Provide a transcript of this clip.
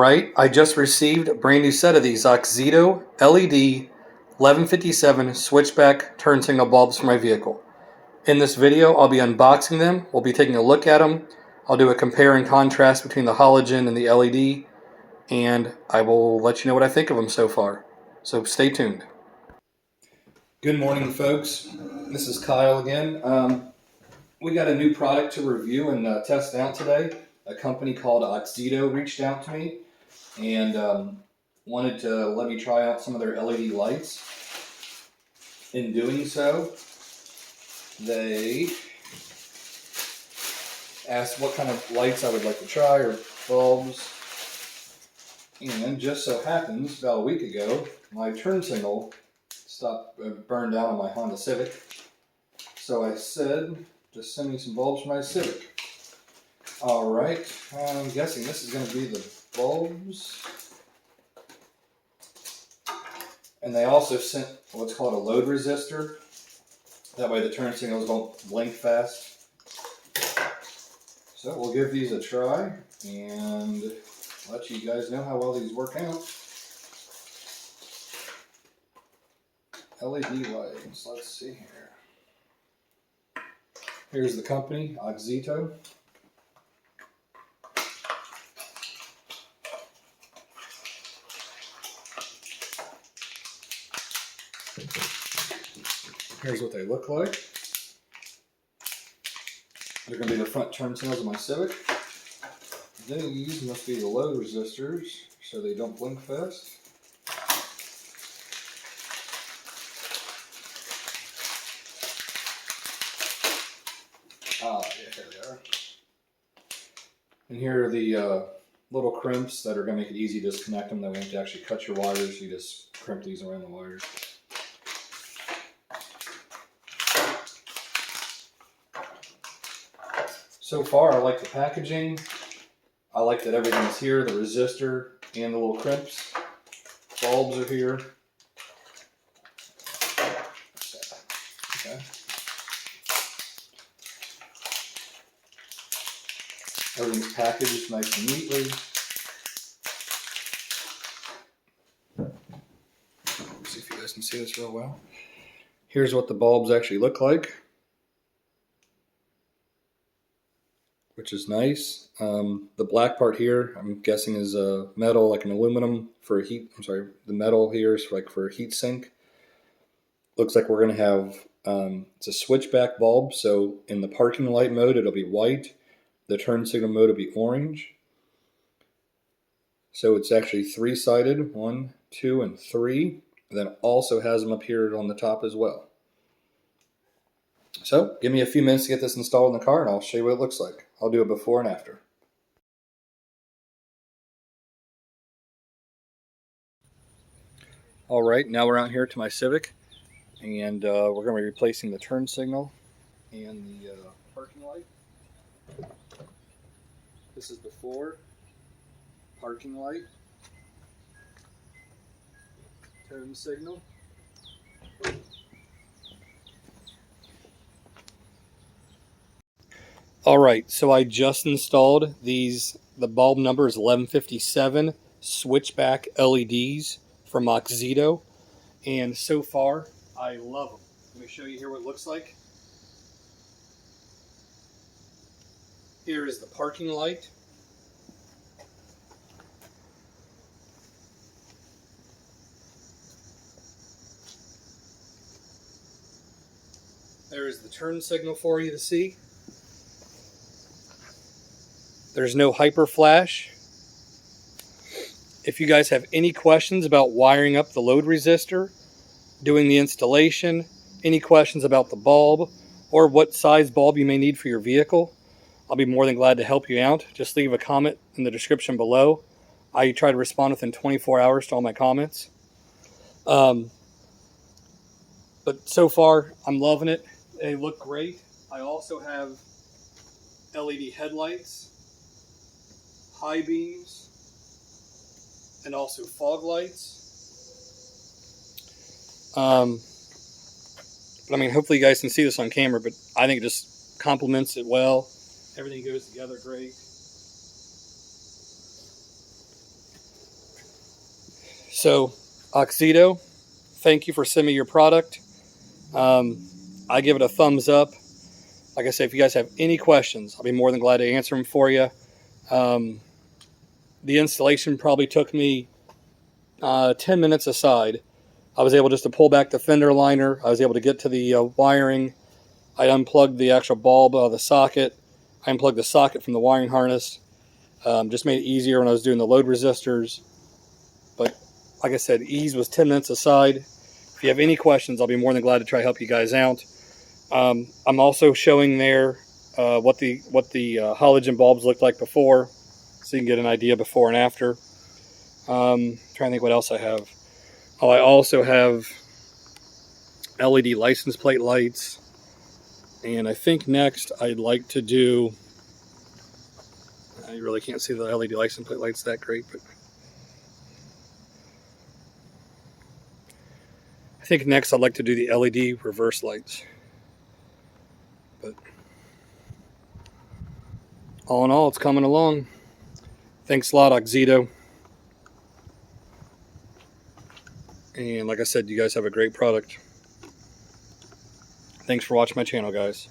Alright, I just received a brand new set of these Auxito LED 1157 switchback turn signal bulbs for my vehicle. In this video, I'll be unboxing them, we'll be taking a look at them, I'll do a compare and contrast between the halogen and the LED, and I will let you know what I think of them so far. So stay tuned. Good morning, folks. This is Kyle again. We got a new product to review and test out today. A company called Auxito reached out to me and wanted to let me try out some of their LED lights. In doing so, they asked what kind of lights I would like to try or bulbs. And just so happens, about a week ago, my turn signal burned out on my Honda Civic. So I said, just send me some bulbs for my Civic. Alright, I'm guessing this is going to be the bulbs. And they also sent what's called a load resistor. That way the turn signals don't blink fast. So we'll give these a try and let you guys know how well these work out. LED lights, let's see here. Here's the company, Auxito. Here's what they look like. They're going to be the front turn signals of my Civic. These must be the load resistors, so they don't blink fast. Yeah, here they are. And here are the little crimps that are going to make it easy to disconnect them. That way you have to actually cut your wires. You just crimp these around the wires. So far, I like the packaging. I like that everything's here, the resistor and the little crimps. Bulbs are here. Okay. Everything's packaged nice and neatly. Let's see if you guys can see this real well. Here's what the bulbs actually look like, which is nice. The black part here, I'm guessing is metal, like an aluminum for a heat. I'm sorry, the metal here is like for a heat sink. Looks like we're going to have, it's a switchback bulb, so in the parking light mode it'll be white. The turn signal mode will be orange. So it's actually three-sided, 1, 2, and 3. And then also has them up here on the top as well. So give me a few minutes to get this installed in the car and I'll show you what it looks like. I'll do a before and after. Alright, now we're out here to my Civic and we're going to be replacing the turn signal and the parking light. This is before, parking light, turn signal. Alright, so I just installed these. The bulb number is 1157 switchback LEDs from Auxito, and so far I love them. Let me show you here what it looks like. Here is the parking light. There is the turn signal for you to see. There's no hyper flash. If you guys have any questions about wiring up the load resistor, doing the installation, any questions about the bulb, or what size bulb you may need for your vehicle, I'll be more than glad to help you out. Just leave a comment in the description below. I try to respond within 24 hours to all my comments. But so far, I'm loving it. They look great. I also have LED headlights, high beams, and also fog lights. But I mean, hopefully you guys can see this on camera, but I think it just complements it well. Everything goes together great. So, Auxito, thank you for sending me your product. I give it a thumbs up. Like I said, if you guys have any questions, I'll be more than glad to answer them for you. The installation probably took me 10 minutes aside. I was able just to pull back the fender liner. I was able to get to the wiring. I unplugged the actual bulb out of the socket. I unplugged the socket from the wiring harness. Just made it easier when I was doing the load resistors. But like I said, ease was 10 minutes aside. If you have any questions, I'll be more than glad to try to help you guys out. I'm also showing there what the halogen bulbs looked like before, so you can get an idea before and after. Trying to think what else I have. Oh, I also have LED license plate lights. And I think next I'd like to do, you really can't see the LED license plate lights that great, but I think next I'd like to do the LED reverse lights. But all in all, it's coming along. Thanks a lot, Auxito. And like I said, you guys have a great product. Thanks for watching my channel, guys.